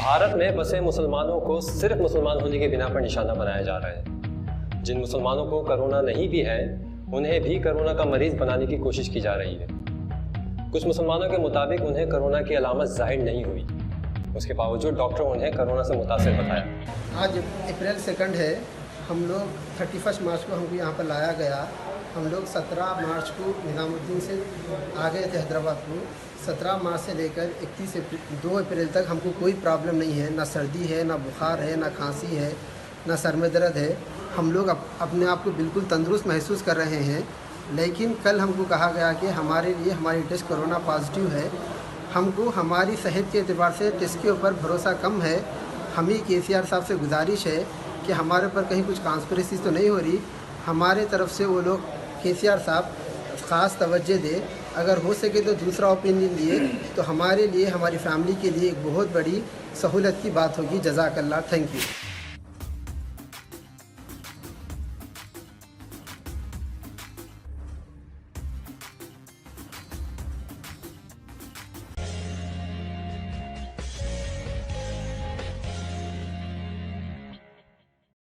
भारत में बसे मुसलमानों को सिर्फ मुसलमान होने के बिना पर निशाना बनाया जा रहा है। जिन मुसलमानों को कोरोना नहीं भी है, उन्हें भी कोरोना का मरीज बनाने की कोशिश की जा रही है। कुछ मुसलमानों के मुताबिक उन्हें कोरोना की अलामत जाहिर नहीं हुई, उसके बावजूद डॉक्टर उन्हें कोरोना से मुतासिर बताया। आज अप्रैल 2 है, हम लोग 31 मार्च को हमको यहाँ पर लाया गया। हम लोग 17 मार्च को निज़ामुद्दीन से आ गए थे हैदराबाद को। 17 मार्च से लेकर 2 अप्रैल तक हमको कोई प्रॉब्लम नहीं है, ना सर्दी है, ना बुखार है, ना खांसी है, ना सर में दर्द है। हम लोग अपने आप को बिल्कुल तंदुरुस्त महसूस कर रहे हैं। लेकिन कल हमको कहा गया कि हमारे लिए हमारी टेस्ट कोरोना पॉजिटिव है। हमको हमारी सेहत के एतबार से टेस्ट के ऊपर भरोसा कम है। हमें केसीआर साहब से गुजारिश है कि हमारे ऊपर कहीं कुछ कॉन्स्पिरेसी तो नहीं हो रही। हमारे तरफ से वो लोग केसीआर साहब ख़ास तवज्जो दे, अगर हो सके तो दूसरा ओपिनियन लिए तो हमारे लिए, हमारी फैमिली के लिए एक बहुत बड़ी सहूलत की बात होगी। जज़ाकल्लाह, थैंक यू।